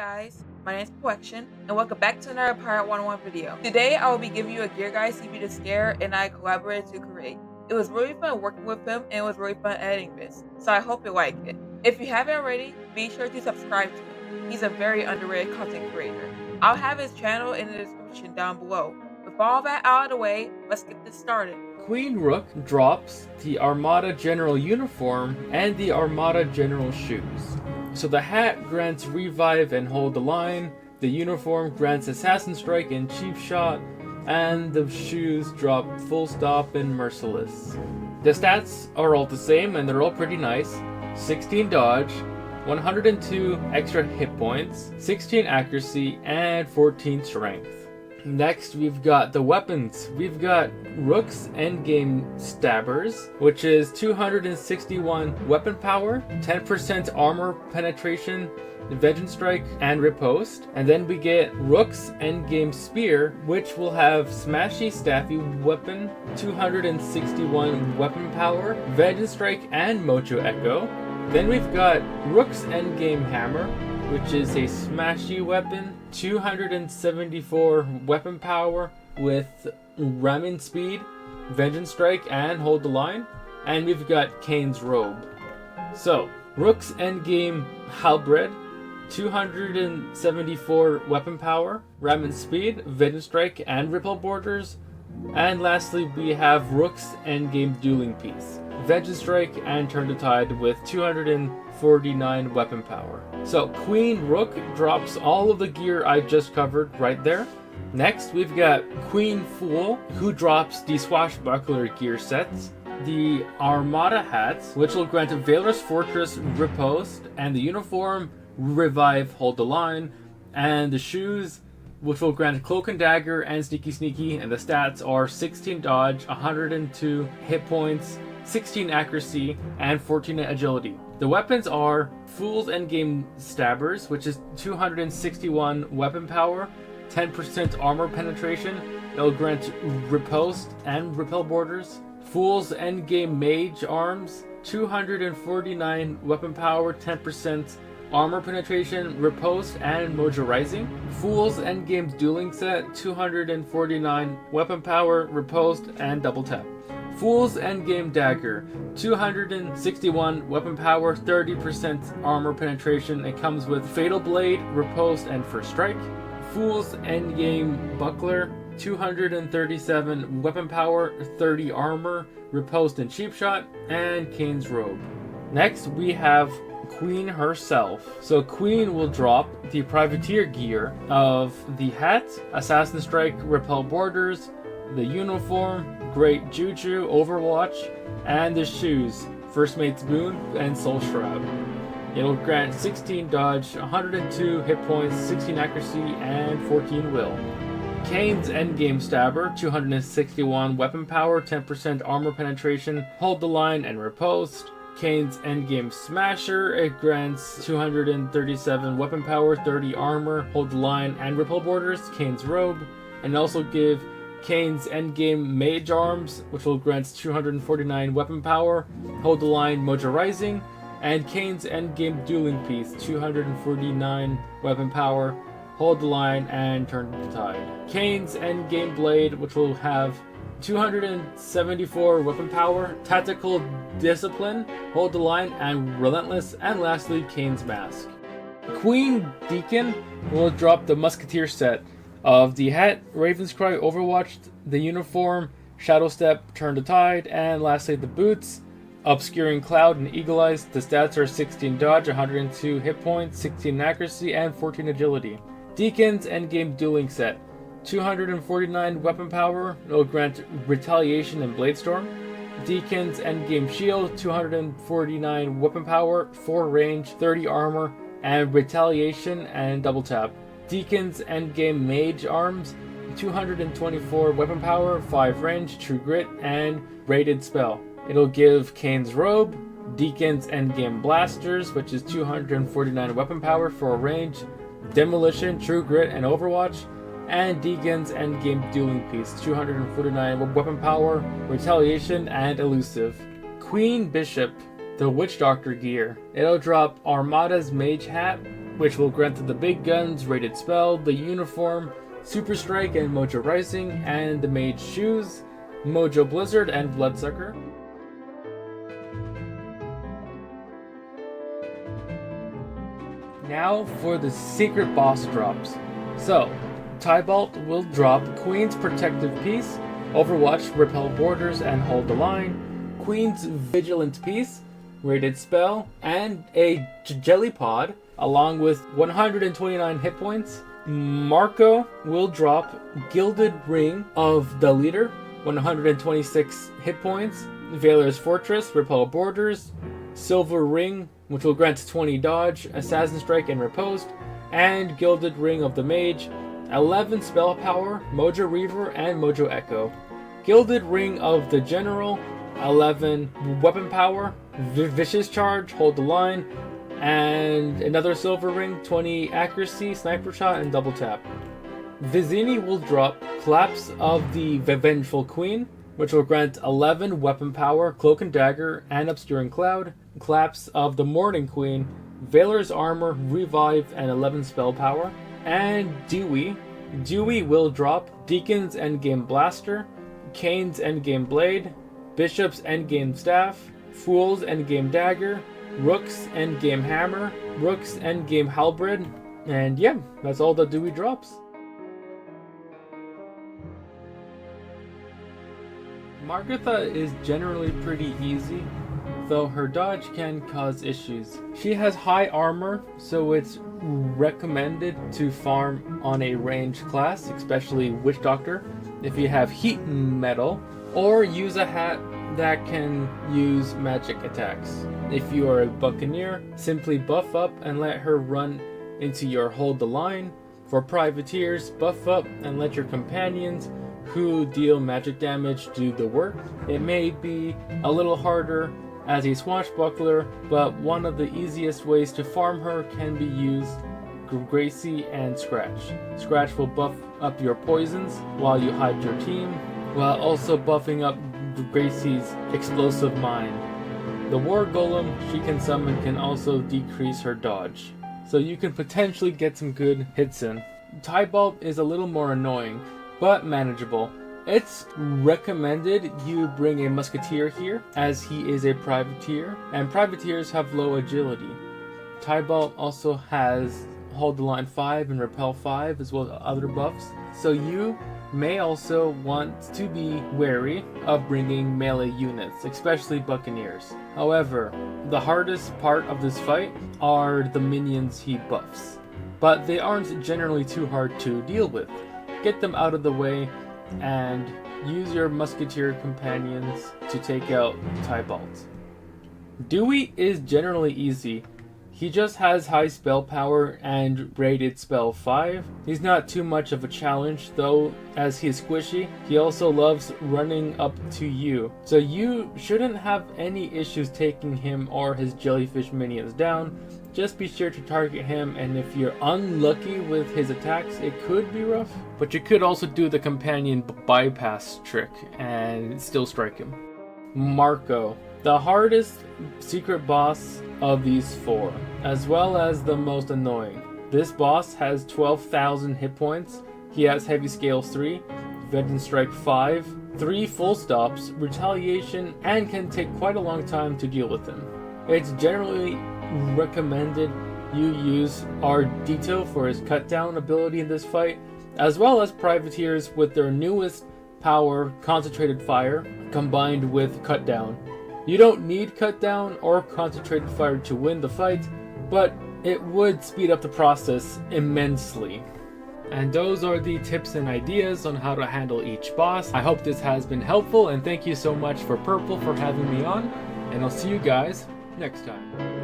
guys, my name is Poection, and welcome back to another Pirate101 video. Today I will be giving you a gear guide CB to Scare and I collaborated to create. It was really fun working with him and it was really fun editing this, so I hope you like it. If you haven't already, be sure to subscribe to him. He's a very underrated content creator. I'll have his channel in the description down below. With all that out of the way, let's get this started. Queen Rook drops the Armada General uniform and the Armada General shoes. So the hat grants Revive and Hold the Line, the uniform grants Assassin Strike and Cheap Shot, and the shoes drop Full Stop and Merciless. The stats are all the same and they're all pretty nice. 16 dodge, 102 extra hit points, 16 accuracy, and 14 strength. Next, we've got the weapons. We've got Rook's Endgame Stabbers, which is 261 weapon power, 10% armor penetration, Vengeance Strike, and Riposte. And then we get Rook's Endgame Spear, which will have Smashy Staffy weapon, 261 weapon power, Vengeance Strike, and Mojo Echo. Then we've got Rook's Endgame Hammer, which is a smashy weapon, 274 weapon power with ramming speed, Vengeance Strike, and Hold the Line. And we've got Kane's Robe. So, Rook's Endgame Halberd, 274 weapon power, ramming speed, Vengeance Strike, and Ripple Borders. And lastly, we have Rook's Endgame Dueling Piece, Vengeance Strike, and Turn the Tide with 249 weapon power. So Queen Rook drops all of the gear I just covered right there. Next, we've got Queen Fool, who drops the Swashbuckler gear sets, the Armada hats, which will grant Valorous Fortress Riposte, and the uniform Revive Hold the Line, and the shoes, which will grant Cloak and Dagger and Sneaky Sneaky, and the stats are 16 dodge, 102 hit points, 16 accuracy, and 14 agility. The weapons are Fool's Endgame Stabbers, which is 261 weapon power, 10% armor penetration. It'll grant Riposte and Repel Borders. Fool's Endgame Mage Arms, 249 weapon power, 10% armor penetration, Riposte, and Mojo Rising. Fool's Endgame Dueling Set, 249 weapon power, Riposte, and Double Tap. Fool's Endgame Dagger, 261 weapon power, 30% armor penetration. It comes with Fatal Blade, Riposte, and First Strike. Fool's Endgame Buckler, 237 weapon power, 30 armor, Riposte, and Cheap Shot, and Kane's Robe. Next, we have Queen herself. So Queen will drop the Privateer gear of the hat, Assassin Strike, Repel Borders, the uniform, Great Juju, Overwatch, and the shoes, First Mate's Boon, and Soul Shroud. It'll grant 16 dodge, 102 hit points, 16 accuracy, and 14 will. Kane's Endgame Stabber, 261 weapon power, 10% armor penetration, Hold the Line, and Riposte. Kane's Endgame Smasher, it grants 237 weapon power, 30 armor, Hold the Line, and Repel Borders. Kane's Robe, and also give Kane's Endgame Mage Arms, which will grant 249 weapon power, Hold the Line, Mojo Rising, and Kane's Endgame Dueling Piece, 249 weapon power, Hold the Line, and Turn the Tide. Kane's Endgame Blade, which will have 274 weapon power, Tactical Discipline, Hold the Line, and Relentless, and lastly, Kane's Mask. Queen Deacon will drop the Musketeer set of the hat, Raven's Cry, Overwatch, the uniform, Shadow Step, Turn the Tide, and lastly the boots, Obscuring Cloud and Eagle Eyes. The stats are 16 dodge, 102 hit points, 16 accuracy, and 14 agility. Deacon's Endgame Dueling Set, 249 weapon power, it'll grant Retaliation and Bladestorm. Deacon's Endgame Shield, 249 weapon power, 4 range, 30 armor, and Retaliation and Double Tap. Deacon's Endgame Mage Arms, 224 weapon power, 5 range, True Grit, and Rated Spell. It'll give Kane's Robe, Deacon's Endgame Blasters, which is 249 weapon power, 4 range, Demolition, True Grit, and Overwatch, and Deacon's Endgame Dueling Piece, 249 weapon power, Retaliation, and Elusive. Queen Bishop, the Witch Doctor gear. It'll drop Armada's Mage Hat, which will grant the big guns, rated spell, the uniform, Super Strike and Mojo Rising, and the Mage Shoes, Mojo Blizzard, and Bloodsucker. Now for the secret boss drops. So, Tybalt will drop Queen's Protective Piece, Overwatch, Repel Borders, and Hold the Line, Queen's Vigilant Piece, rated spell, and a Jelly Pod, along with 129 hit points. Marco will drop Gilded Ring of the Leader, 126 hit points, Veiler's Fortress, Repel Borders, Silver Ring, which will grant 20 dodge, Assassin Strike, and Riposte, and Gilded Ring of the Mage, 11 spell power, Mojo Reaver, and Mojo Echo. Gilded Ring of the General, 11 weapon power, Vicious Charge, Hold the Line, and another silver ring, 20 accuracy, sniper shot, and double tap. Vizzini will drop Collapse of the Vengeful Queen, which will grant 11 weapon power, Cloak and Dagger, and Obscuring Cloud. Collapse of the Morning Queen, Veiler's Armor, Revive, and 11 spell power. And Dewey will drop Deacon's Endgame Blaster, Kane's Endgame Blade, Bishop's Endgame Staff, Fool's Endgame Dagger, Rook's Endgame Hammer, Rook's Endgame Halberd, and yeah, that's all the Dewey drops. Margotha is generally pretty easy, though her dodge can cause issues. She has high armor, so it's recommended to farm on a ranged class, especially Witch Doctor, if you have heat metal, or use a hat that can use magic attacks. If you are a Buccaneer, simply buff up and let her run into your Hold the Line. For Privateers, buff up and let your companions who deal magic damage do the work. It may be a little harder as a Swashbuckler, but one of the easiest ways to farm her can be used Gracie and Scratch. Scratch will buff up your poisons while you hide your team, while also buffing up Gracie's Explosive Mind. The War Golem she can summon can also decrease her dodge, so you can potentially get some good hits in. Tybalt is a little more annoying, but manageable. It's recommended you bring a Musketeer here, as he is a Privateer, and Privateers have low agility. Tybalt also has Hold the Line 5 and Repel 5, as well as other buffs, so you may also want to be wary of bringing melee units, especially Buccaneers. However, the hardest part of this fight are the minions he buffs, but they aren't generally too hard to deal with. Get them out of the way and use your Musketeer companions to take out Tybalt. Dewey is generally easy. He just has high spell power and rated spell 5. He's not too much of a challenge though, as he is squishy. He also loves running up to you, so you shouldn't have any issues taking him or his jellyfish minions down. Just be sure to target him, and if you're unlucky with his attacks, it could be rough. But you could also do the companion bypass trick and still strike him. Marco, the hardest secret boss of these four, as well as the most annoying. This boss has 12,000 hit points. He has Heavy Scales 3, Vengeance Strike 5, 3 full stops, Retaliation, and can take quite a long time to deal with him. It's generally recommended you use Ardito for his cut down ability in this fight, as well as Privateers with their newest power, Concentrated Fire, combined with cut down. You don't need cut down or Concentrated Fire to win the fight, but it would speed up the process immensely. And those are the tips and ideas on how to handle each boss. I hope this has been helpful, and thank you so much for Purple for having me on, and I'll see you guys next time.